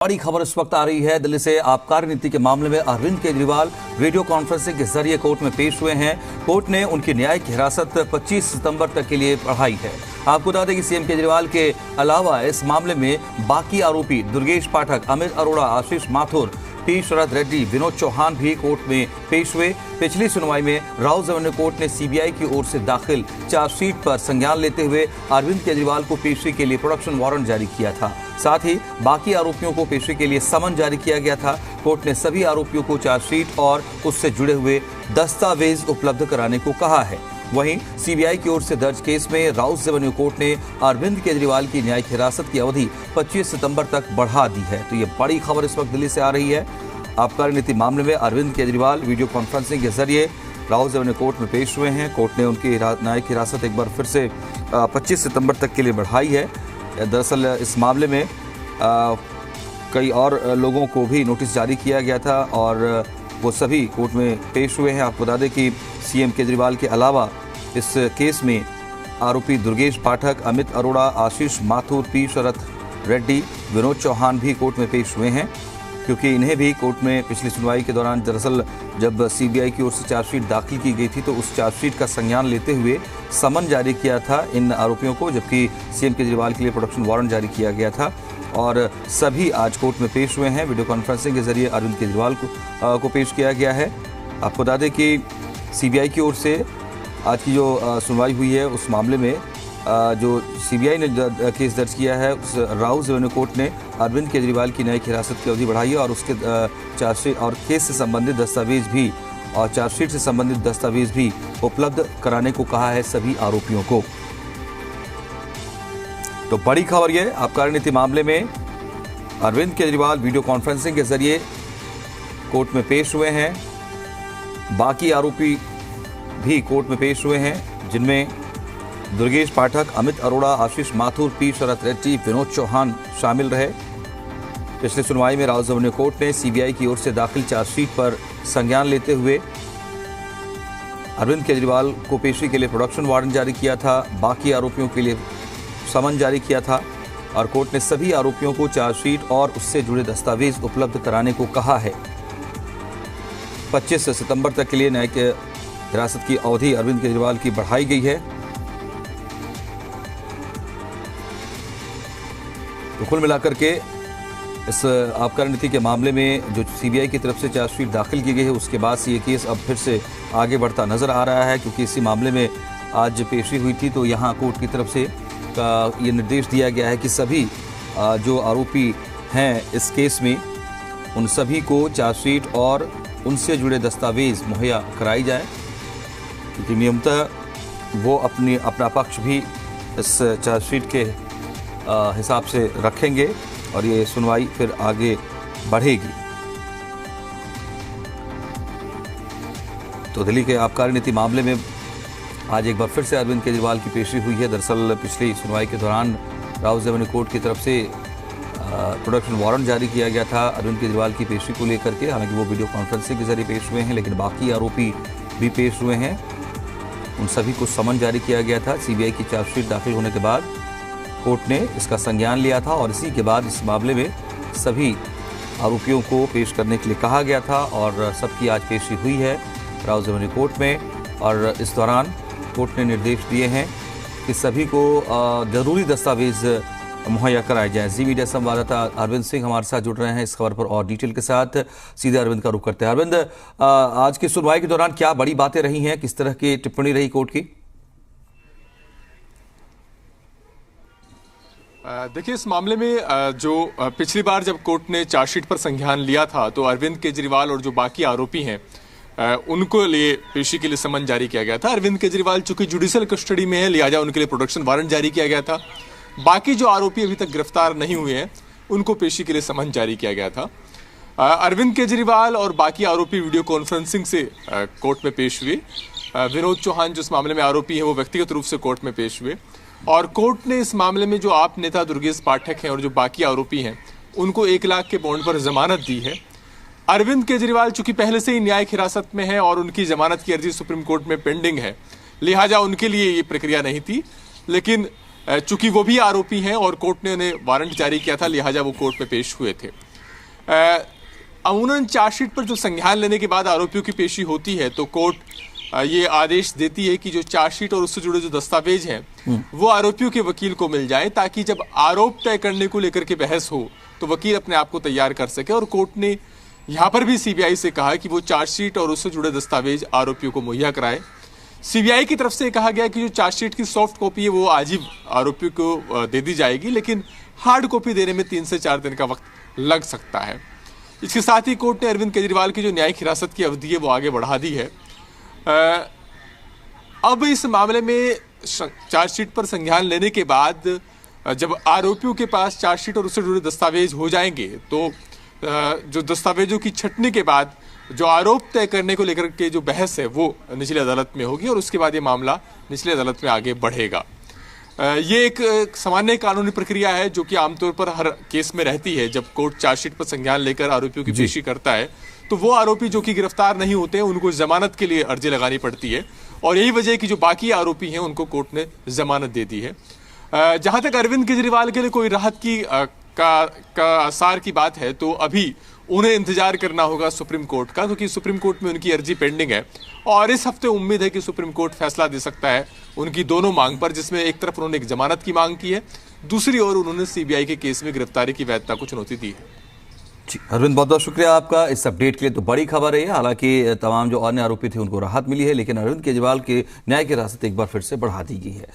बड़ी खबर इस वक्त आ रही है दिल्ली से। आबकारी नीति के मामले में अरविंद केजरीवाल वीडियो कॉन्फ्रेंसिंग के जरिए कोर्ट में पेश हुए हैं। कोर्ट ने उनकी न्यायिक हिरासत 25 सितंबर तक के लिए बढ़ाई है। आपको बता दें कि सीएम केजरीवाल के अलावा इस मामले में बाकी आरोपी दुर्गेश पाठक, अमित अरोड़ा, आशीष माथुर, पी शरद रेड्डी, विनोद चौहान भी कोर्ट में पेश हुए। पिछली सुनवाई में राउज एवेन्यू कोर्ट ने सीबीआई की ओर से दाखिल चार्जशीट पर संज्ञान लेते हुए अरविंद केजरीवाल को पेशी के लिए प्रोडक्शन वारंट जारी किया था। साथ ही बाकी आरोपियों को पेशी के लिए समन जारी किया गया था। कोर्ट ने सभी आरोपियों को चार्जशीट और उससे जुड़े हुए दस्तावेज उपलब्ध कराने को कहा है। वहीं सीबीआई की ओर से दर्ज केस में राउज एवेन्यू कोर्ट ने अरविंद केजरीवाल की न्यायिक हिरासत की अवधि 25 सितंबर तक बढ़ा दी है। तो ये बड़ी खबर इस वक्त दिल्ली से आ रही है। आबकारी नीति मामले में अरविंद केजरीवाल वीडियो कॉन्फ्रेंसिंग के जरिए राउज एवेन्यू कोर्ट में पेश हुए हैं। कोर्ट ने उनकी न्यायिक हिरासत एक बार फिर से 25 सितंबर तक के लिए बढ़ाई है। दरअसल इस मामले में कई और लोगों को भी नोटिस जारी किया गया था और वो सभी कोर्ट में पेश हुए हैं। आपको बता दें कि सीएम केजरीवाल के अलावा इस केस में आरोपी दुर्गेश पाठक, अमित अरोड़ा, आशीष माथुर, पी शरद रेड्डी, विनोद चौहान भी कोर्ट में पेश हुए हैं, क्योंकि इन्हें भी कोर्ट में पिछली सुनवाई के दौरान दरअसल जब सीबीआई की ओर से चार्जशीट दाखिल की गई थी तो उस चार्जशीट का संज्ञान लेते हुए समन जारी किया था इन आरोपियों को, जबकि सीएम केजरीवाल के लिए प्रोडक्शन वारंट जारी किया गया था और सभी आज कोर्ट में पेश हुए हैं। वीडियो कॉन्फ्रेंसिंग के जरिए अरविंद केजरीवाल को पेश किया गया है। आपको बता दें कि सीबीआई की ओर से आज की जो सुनवाई हुई है उस मामले में जो सीबीआई ने केस दर्ज किया है उस राउज एवेन्यू कोर्ट ने अरविंद केजरीवाल की न्यायिक हिरासत की अवधि बढ़ाई है और उसके चार्जशीट और केस से संबंधित दस्तावेज भी और चार्जशीट से संबंधित दस्तावेज भी उपलब्ध कराने को कहा है सभी आरोपियों को। तो बड़ी खबर यह, आबकारी नीति मामले में अरविंद केजरीवाल वीडियो कॉन्फ्रेंसिंग के जरिए कोर्ट में पेश हुए हैं। बाकी आरोपी भी कोर्ट में पेश हुए हैं, जिनमें दुर्गेश पाठक, अमित अरोड़ा, आशीष माथुर, पी शरद रेड्डी, विनोद चौहान शामिल रहे। पिछली सुनवाई में राउज एवेन्यू कोर्ट ने सीबीआई की ओर से दाखिल चार्जशीट पर संज्ञान लेते हुए अरविंद केजरीवाल को पेशी के लिए प्रोडक्शन वारंट जारी किया था। बाकी आरोपियों के लिए समन जारी किया था और कोर्ट ने सभी आरोपियों को चार्जशीट और उससे जुड़े दस्तावेज उपलब्ध कराने को कहा है। 25 सितंबर तक के लिए न्यायिक हिरासत की अवधि अरविंद केजरीवाल की बढ़ाई गई है। तो कुल मिलाकर के इस आबकारी नीति के मामले में जो सीबीआई की तरफ से चार्जशीट दाखिल की गई है उसके बाद से ये केस अब फिर से आगे बढ़ता नजर आ रहा है, क्योंकि इसी मामले में आज पेशी हुई थी तो यहाँ कोर्ट की तरफ से ये निर्देश दिया गया है कि सभी जो आरोपी हैं इस केस में उन सभी को चार्जशीट और उनसे जुड़े दस्तावेज मुहैया कराई जाए, क्योंकि नियमतः वो अपना पक्ष भी इस चार्जशीट के हिसाब से रखेंगे और ये सुनवाई फिर आगे बढ़ेगी। तो दिल्ली के आबकारी नीति मामले में आज एक बार फिर से अरविंद केजरीवाल की पेशी हुई है। दरअसल पिछली सुनवाई के दौरान राउज एवेन्यू कोर्ट की तरफ से प्रोडक्शन वारंट जारी किया गया था अरविंद केजरीवाल की पेशी को लेकर के। हालांकि वो वीडियो कॉन्फ्रेंसिंग के जरिए पेश हुए हैं, लेकिन बाकी आरोपी भी पेश हुए हैं। उन सभी को समन जारी किया गया था। सीबीआई की चार्जशीट दाखिल होने के बाद कोर्ट ने इसका संज्ञान लिया था और इसी के बाद इस मामले में सभी आरोपियों को पेश करने के लिए कहा गया था और सबकी आज पेशी हुई है राउज एवेन्यू कोर्ट में। और इस दौरान कोर्ट ने निर्देश दिए हैं कि सभी को जरूरी दस्तावेज मुहैया कराए जाएं। जी मीडिया संवाददाता अरविंद सिंह हमारे साथ जुड़ रहे हैं इस खबर पर और डिटेल के साथ। सीधे अरविंद का रुख करते हैं। अरविंद, आज की सुनवाई के दौरान क्या बड़ी बातें रही हैं, किस तरह की टिप्पणी रही कोर्ट की? देखिए, इस मामले में जो पिछली बार जब कोर्ट ने चार्जशीट पर संज्ञान लिया था तो अरविंद केजरीवाल और जो बाकी आरोपी हैं उनको लिए पेशी के लिए समन जारी किया गया था। अरविंद केजरीवाल चूंकि जुडिशियल कस्टडी में है, लिहाजा उनके लिए प्रोडक्शन वारंट जारी किया गया था। बाकी जो आरोपी अभी तक गिरफ्तार नहीं हुए हैं उनको पेशी के लिए समन जारी किया गया था। अरविंद केजरीवाल और बाकी आरोपी वीडियो कॉन्फ्रेंसिंग से कोर्ट में पेश हुए। विनोद चौहान जो इस मामले में आरोपी हैं वो व्यक्तिगत रूप से कोर्ट में पेश हुए और कोर्ट ने इस मामले में जो आप नेता दुर्गेश पाठक हैं और जो बाकी आरोपी हैं उनको 1 लाख के बॉन्ड पर जमानत दी है। अरविंद केजरीवाल चूंकि पहले से ही न्यायिक हिरासत में है और उनकी जमानत की अर्जी सुप्रीम कोर्ट में पेंडिंग है, लिहाजा उनके लिए ये प्रक्रिया नहीं थी। लेकिन चूंकि वो भी आरोपी हैं और कोर्ट ने उन्हें वारंट जारी किया था, लिहाजा वो कोर्ट में पेश हुए थे। अमूमन चार्जशीट पर जो संज्ञान लेने के बाद आरोपियों की पेशी होती है तो कोर्ट ये आदेश देती है कि जो चार्जशीट और उससे जुड़े जो दस्तावेज हैं वो आरोपियों के वकील को मिल जाए, ताकि जब आरोप तय करने को लेकर के बहस हो तो वकील अपने आप को तैयार कर सके। और कोर्ट ने यहां पर भी सीबीआई से कहा कि वो चार्जशीट और उससे जुड़े दस्तावेज आरोपियों को मुहैया कराए। सीबीआई की तरफ से कहा गया कि जो चार्जशीट की सॉफ्ट कॉपी है वो आज ही आरोपियों को दे दी जाएगी, लेकिन हार्ड कॉपी देने में 3 से 4 दिन का वक्त लग सकता है। इसके साथ ही कोर्ट ने अरविंद केजरीवाल की जो न्यायिक हिरासत की अवधि है वो आगे बढ़ा दी है। अब इस मामले में चार्जशीट पर संज्ञान लेने के बाद जब आरोपियों के पास चार्जशीट और उससे जुड़े दस्तावेज हो जाएंगे तो जो दस्तावेजों की छंटनी के बाद जो आरोप तय करने को लेकर के जो बहस है वो निचली अदालत में होगी और उसके बाद ये मामला निचली अदालत में आगे बढ़ेगा। ये एक सामान्य कानूनी प्रक्रिया है जो कि आमतौर पर हर केस में रहती है। जब कोर्ट चार्जशीट पर संज्ञान लेकर आरोपियों की पेशी करता है तो वो आरोपी जो कि गिरफ्तार नहीं होते हैं उनको जमानत के लिए अर्जी लगानी पड़ती है, और यही वजह है कि जो बाकी आरोपी हैं उनको कोर्ट ने जमानत दे दी है। जहां तक अरविंद केजरीवाल के लिए कोई राहत की का आसार की बात है तो अभी उन्हें इंतजार करना होगा सुप्रीम कोर्ट का, क्योंकि सुप्रीम कोर्ट में उनकी अर्जी पेंडिंग है और इस हफ्ते उम्मीद है कि सुप्रीम कोर्ट फैसला दे सकता है उनकी दोनों मांग पर, जिसमें एक तरफ उन्होंने एक जमानत की मांग की है, दूसरी ओर उन्होंने सीबीआई के केस में गिरफ्तारी की वैधता को चुनौती दी है। जी अरविंद, बहुत बहुत शुक्रिया आपका इस अपडेट के लिए। तो बड़ी खबर है, हालांकि तमाम जो अन्य आरोपी थे उनको राहत मिली है, लेकिन अरविंद केजरीवाल के न्याय की हिरासत एक बार फिर से बढ़ा दी गई है।